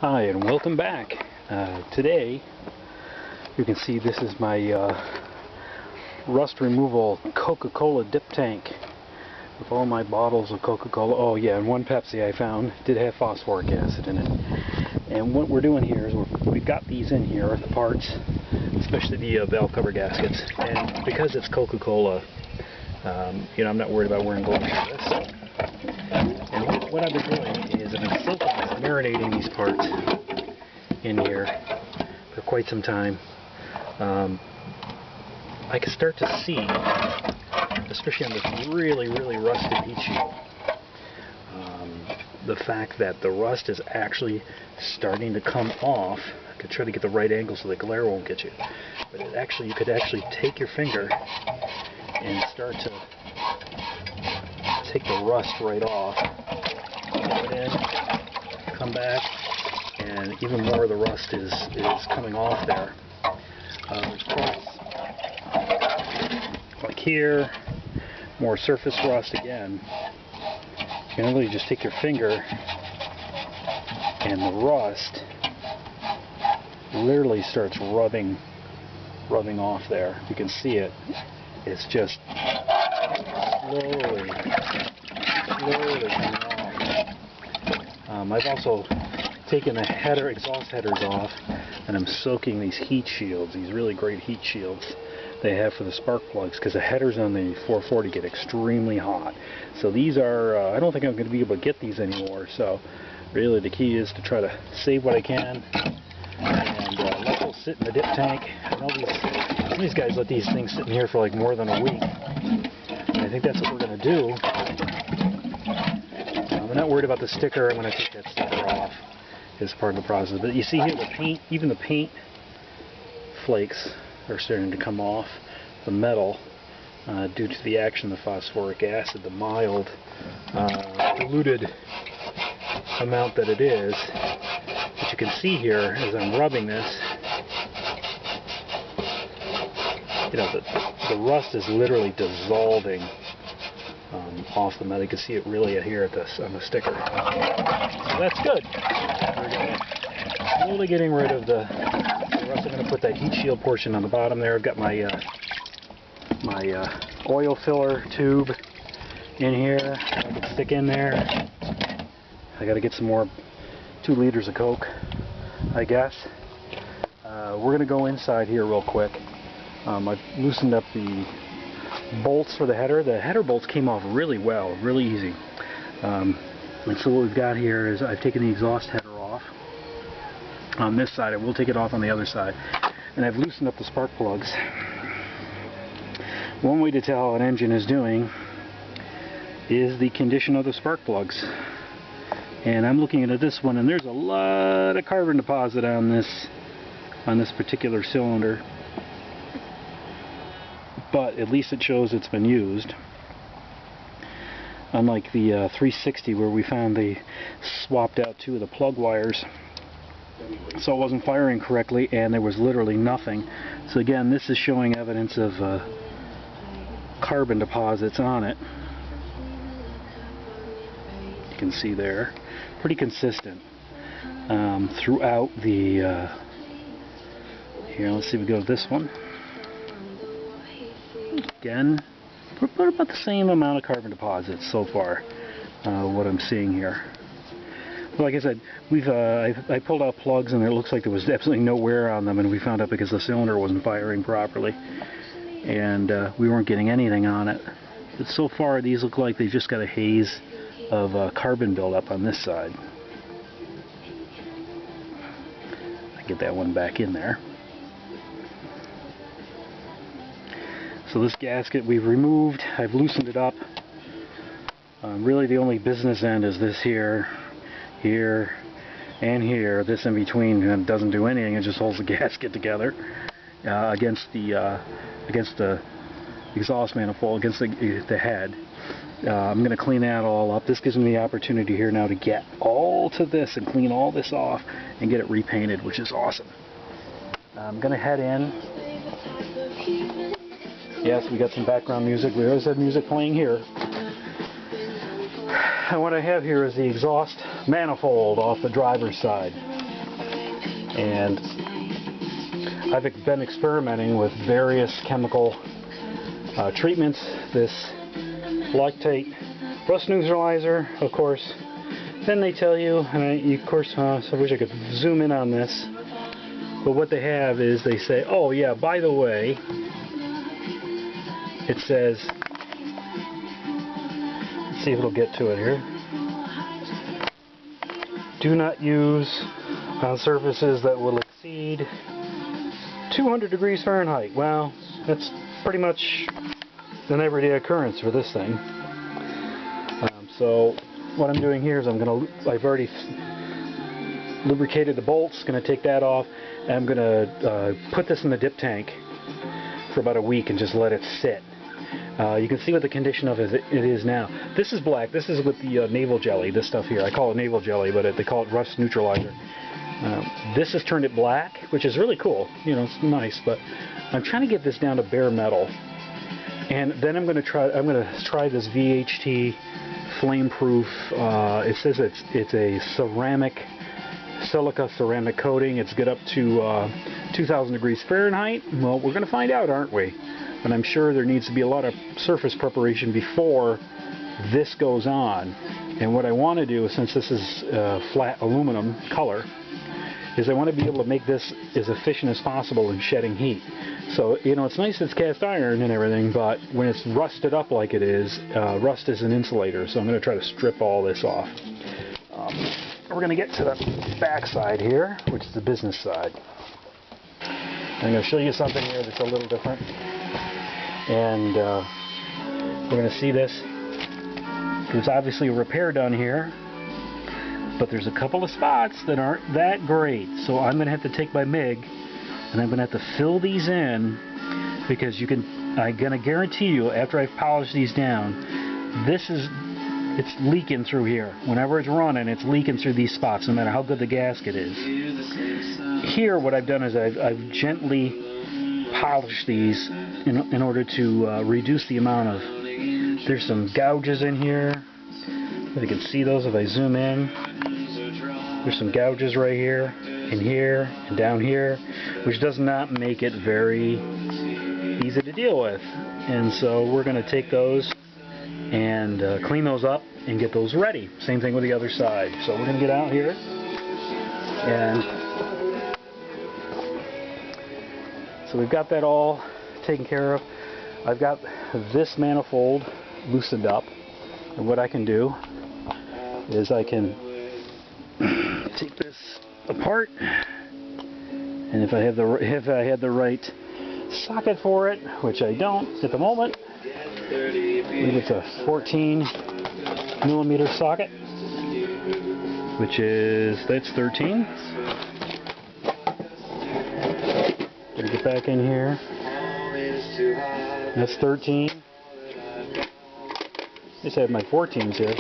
Hi and welcome back. Today you can see this is my rust removal Coca-Cola dip tank with all my bottles of Coca-Cola. Oh yeah, and one Pepsi I found did have phosphoric acid in it. And what we're doing here is we've got these in here, the parts, especially the valve cover gaskets. And because it's Coca-Cola, I'm not worried about wearing gloves for this. And what I've been doing is I've been soaking, marinating these parts in here for quite some time. I can start to see, especially on this really, really rusted heat shield, the fact that the rust is actually starting to come off. I could try to get the right angle so the glare won't get you. But you could actually take your finger and start to take the rust right off. Put it in, come back, and even more of the rust is coming off there. There's parts like here, more surface rust again. You can literally just take your finger and the rust literally starts rubbing off there. You can see it. It's just slowly coming off. I've also taken the exhaust headers off, and I'm soaking these heat shields, these really great heat shields they have for the spark plugs, because the headers on the 440 get extremely hot. So these are, I don't think I'm going to be able to get these anymore, so really the key is to try to save what I can and let those sit in the dip tank. I know some of these guys let these things sit in here for like more than a week. And I think that's what we're going to do. I'm not worried about the sticker. I'm going to take that sticker off as part of the process. But you see here the paint, even the paint flakes are starting to come off the metal due to the action of the phosphoric acid, the mild diluted amount that it is. But you can see here as I'm rubbing this, the rust is literally dissolving off the metal. You can see it really here on the sticker. So that's good. We're slowly getting rid of the rust. I'm going to put that heat shield portion on the bottom there. I've got my oil filler tube in here. I can stick in there. I got to get some more 2 liters of Coke, I guess. We're going to go inside here real quick. I've loosened up the bolts for the header. The header bolts came off really well, really easy. And so what we've got here is I've taken the exhaust header off on this side. I will take it off on the other side. And I've loosened up the spark plugs. One way to tell how an engine is doing is the condition of the spark plugs. And I'm looking at this one, and there's a lot of carbon deposit on this particular cylinder. But at least it shows it's been used. Unlike the 360 where we found they swapped out 2 of the plug wires, so it wasn't firing correctly and there was literally nothing. So again, this is showing evidence of carbon deposits on it. You can see there, pretty consistent throughout the here, let's see, we go to this one. Again, we're about the same amount of carbon deposits so far, what I'm seeing here. But like I said, I pulled out plugs and it looks like there was absolutely no wear on them, and we found out because the cylinder wasn't firing properly and we weren't getting anything on it. But so far these look like they've just got a haze of carbon buildup on this side. I get that one back in there. So this gasket we've removed, I've loosened it up. Really the only business end is this here, here, and here. This in between doesn't do anything, it just holds the gasket together against the exhaust manifold, against the head. I'm going to clean that all up. This gives me the opportunity here now to get all to this and clean all this off and get it repainted, which is awesome. I'm going to head in. Yes, we got some background music. We always had music playing here. And what I have here is the exhaust manifold off the driver's side. And I've been experimenting with various chemical treatments. This Loctite rust neutralizer, of course. Then they tell you, and of course, I wish I could zoom in on this, but what they have is they say, oh yeah, by the way, it says, let's see if it'll get to it here. Do not use on surfaces that will exceed 200 degrees Fahrenheit. Well, that's pretty much an everyday occurrence for this thing. So what I'm doing here is I've already lubricated the bolts, going to take that off, and I'm going to put this in the dip tank for about a week and just let it sit. You can see what the condition of it is now. This is black. This is with the navel jelly, this stuff here. I call it navel jelly, but they call it rust neutralizer. This has turned it black, which is really cool. You know, it's nice, but I'm trying to get this down to bare metal. And then I'm going to try this VHT flame-proof. It says it's a silica ceramic coating. It's good up to 2,000 degrees Fahrenheit. Well, we're going to find out, aren't we? But I'm sure there needs to be a lot of surface preparation before this goes on. And what I want to do, since this is flat aluminum color, is I want to be able to make this as efficient as possible in shedding heat. So, you know, it's nice it's cast iron and everything, but when it's rusted up like it is, rust is an insulator, so I'm going to try to strip all this off. We're going to get to the back side here, which is the business side. I'm going to show you something here that's a little different. And we're going to see this. There's obviously a repair done here, but there's a couple of spots that aren't that great. So I'm going to have to take my MIG and I'm going to have to fill these in, because I'm going to guarantee you, after I've polished these down, it's leaking through here. Whenever it's running, it's leaking through these spots, no matter how good the gasket is. Here, what I've done is I've gently polished these in order to reduce the amount of. There's some gouges in here. If you can see those if I zoom in. There's some gouges right here, and down here, which does not make it very easy to deal with. And so we're going to take those and clean those up and get those ready. Same thing with the other side. So we're going to get out here and so we've got that all taken care of. I've got this manifold loosened up, and what I can do is I can take this apart, and if I had the right socket for it, which I don't at the moment, it's a 14mm socket, that's 13. Gonna get back in here. That's 13. I just have my 14s here.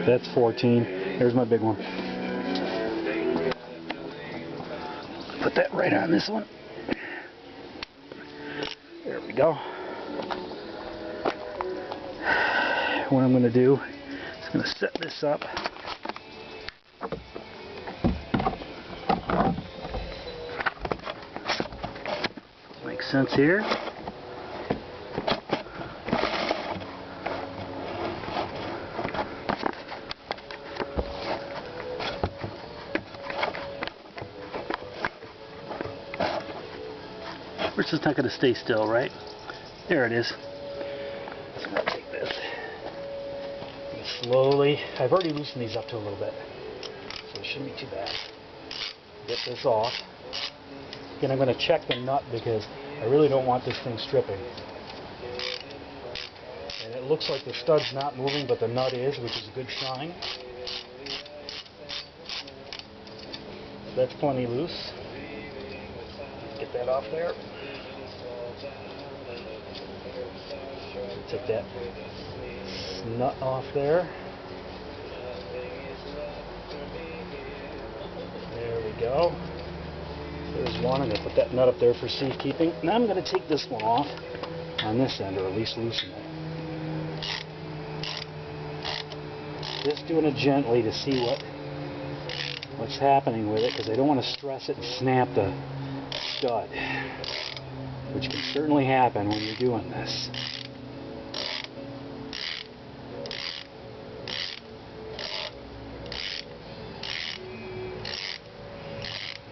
That's 14. There's my big one. Put that right on this one. There we go. What I'm going to do is going to set this up. Makes sense here. It's just not going to stay still, right? There it is. So I'm going to take this and slowly. I've already loosened these up to a little bit, so it shouldn't be too bad. Get this off. Again, I'm going to check the nut because I really don't want this thing stripping. And it looks like the stud's not moving, but the nut is, which is a good sign. That's plenty loose. Get that off there. Take that nut off there. There we go. There's one. I'm going to put that nut up there for safekeeping. Now I'm going to take this one off on this end, or at least loosen it. Just doing it gently to see what what's happening with it, because I don't want to stress it and snap the stud, which can certainly happen when you're doing this.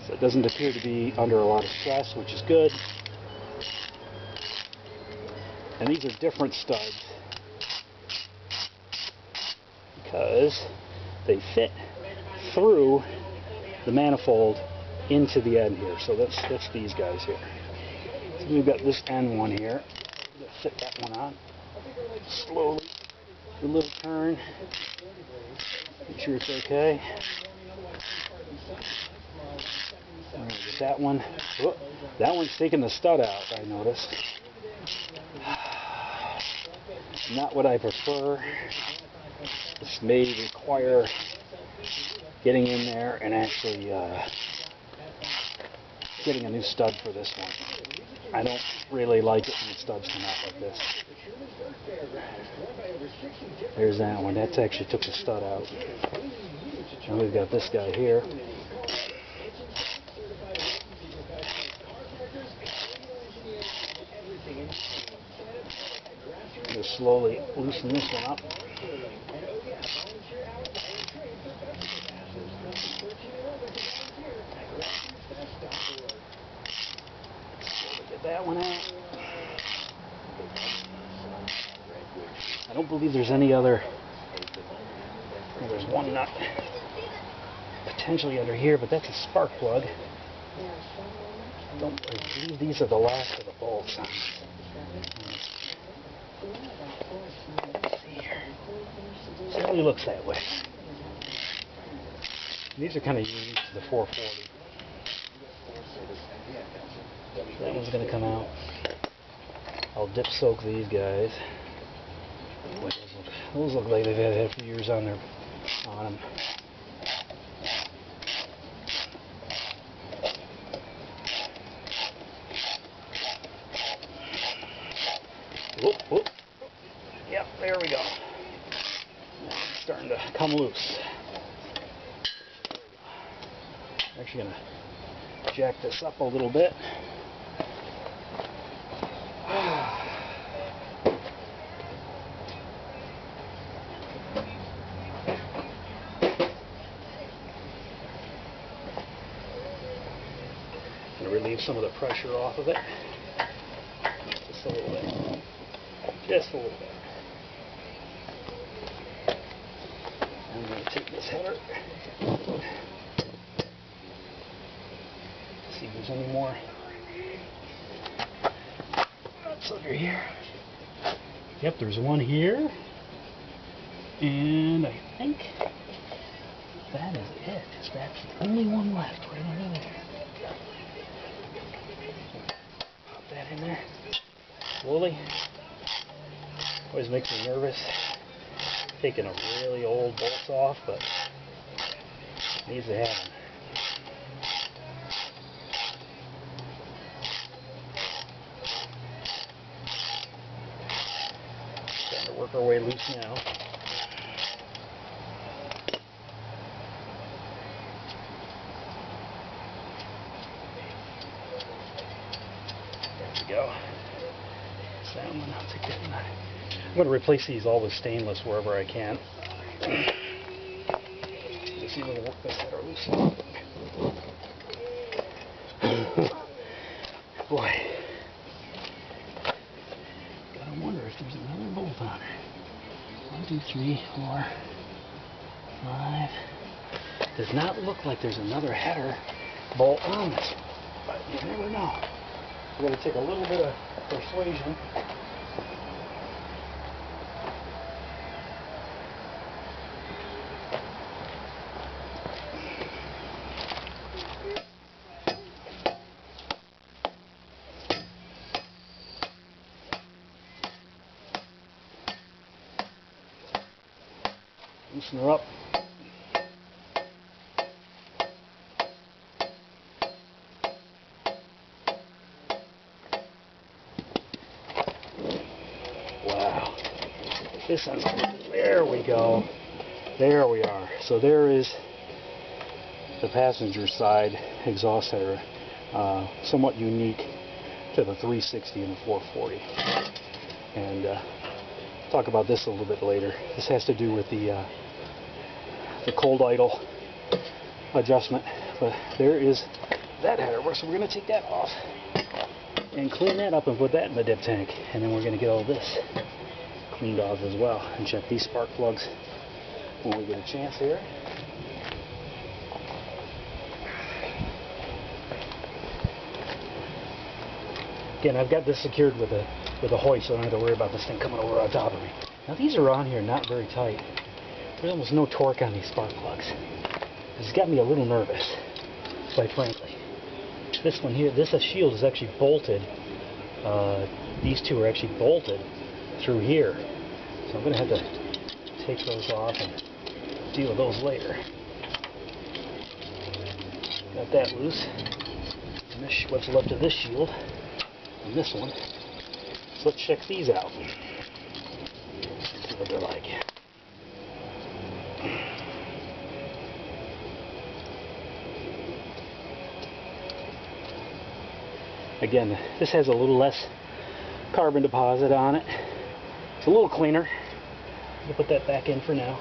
So it doesn't appear to be under a lot of stress, which is good. And these are different studs because they fit through the manifold into the end here. So that's these guys here. So we've got this end one here. Let's fit that one on. Slowly, do a little turn. Make sure it's okay. Get that one. Whoop, that one's taking the stud out, I noticed. Not what I prefer. This may require getting in there and actually getting a new stud for this one. I don't really like it when the studs come out like this. There's that one. That actually took the stud out. And we've got this guy here. Just slowly loosen this one up. Get that one out. I don't believe there's any other. Well, there's one nut potentially under here, but that's a spark plug. I believe these are the last of the bolts on this. It really looks that way. These are kind of unique to the 440. So that one's going to come out. I'll dip soak these guys. Boy, those look like they've had a few years on them. Whoop, whoop. Yep, there we go. It's starting to come loose. I'm actually going to jack this up a little bit. And relieve some of the pressure off of it. Just a little bit. Just a little bit. I'm going to take this header. See if there's any more nuts under here. Yep, there's one here. And I think that is it. That's the only one left right under there. Pop that in there. Slowly. Always makes me nervous taking a really old bolts off, but it needs to happen. Starting to work our way loose now. There we go. That's that one. I'll take that one. I'm going to replace these all with stainless wherever I can. Let's see if we can work this header loose. Boy. Gotta wonder if there's another bolt on it. 1, 2, 3, 4, 5. Does not look like there's another header bolt on this one, but you never know. We're going to take a little bit of persuasion. Loosen her up. Wow. This one, there we go. There we are. So there is the passenger side exhaust header, somewhat unique to the 360 and the 440. And talk about this a little bit later. This has to do with the cold idle adjustment. But there is that header, so we're going to take that off and clean that up and put that in the dip tank, and then we're going to get all this cleaned off as well, and check these spark plugs when we get a chance here. Again, I've got this secured with a hoist, so I don't have to worry about this thing coming over on top of me. Now these are on here not very tight. There's almost no torque on these spark plugs. This has got me a little nervous, quite frankly. This one here, this shield is actually bolted. These two are actually bolted through here. So I'm going to have to take those off and deal with those later. Got that loose. And this, what's left of this shield and this one. So let's check these out. See what they're like. Again, this has a little less carbon deposit on it. It's a little cleaner. We'll put that back in for now.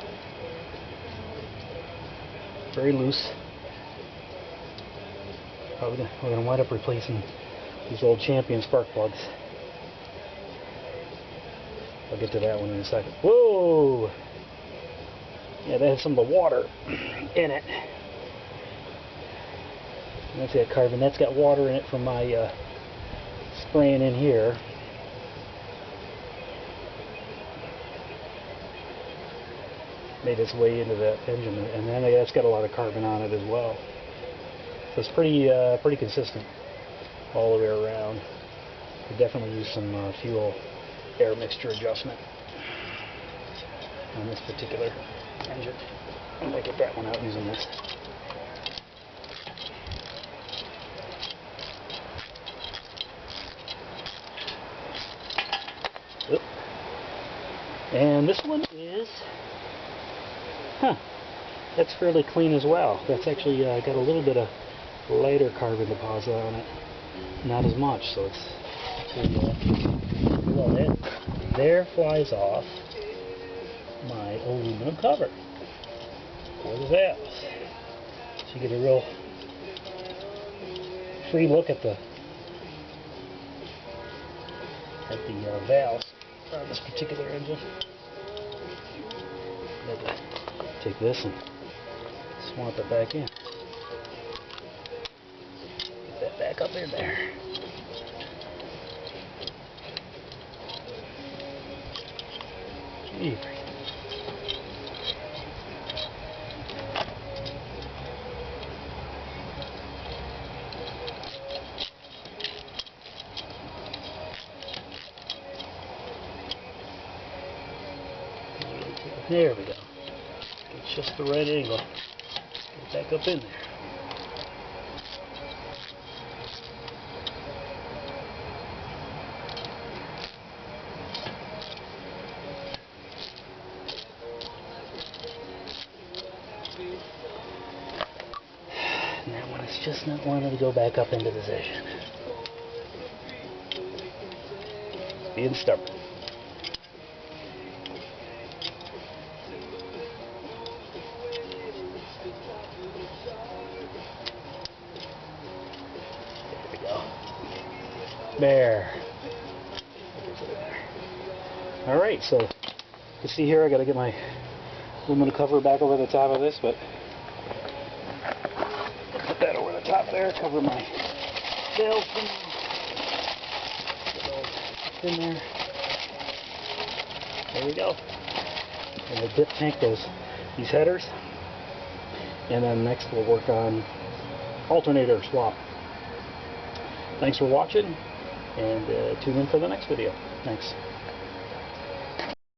Very loose. We're going to wind up replacing these old Champion spark plugs. I'll get to that one in a second. Whoa! Yeah, that has some of the water in it. And that's that carbon. That's got water in it from my spraying in here. Made its way into that engine, and then that's got a lot of carbon on it as well. So it's pretty consistent all the way around. Could definitely use some fuel air mixture adjustment on this particular engine. I'm gonna get that one out using this. Oop. And this one is, that's fairly clean as well. That's actually got a little bit of lighter carbon deposit on it. Not as much, so it's well, that there flies off my aluminum cover for the valves. So you get a real free look at the valves on this particular engine. I'm going to take this and swamp it back in. Get that back up in there. Gee. There we go. It's just the right angle. Get back up in there. And that one is just not wanting to go back up into position. Being stubborn. There. Alright, so you see here I gotta get my aluminum cover back over the top of this, but put that over the top there, cover my valve in there. There we go. And we'll dip tank these headers, and then next we'll work on alternator swap. Thanks for watching, and tune in for the next video. Thanks.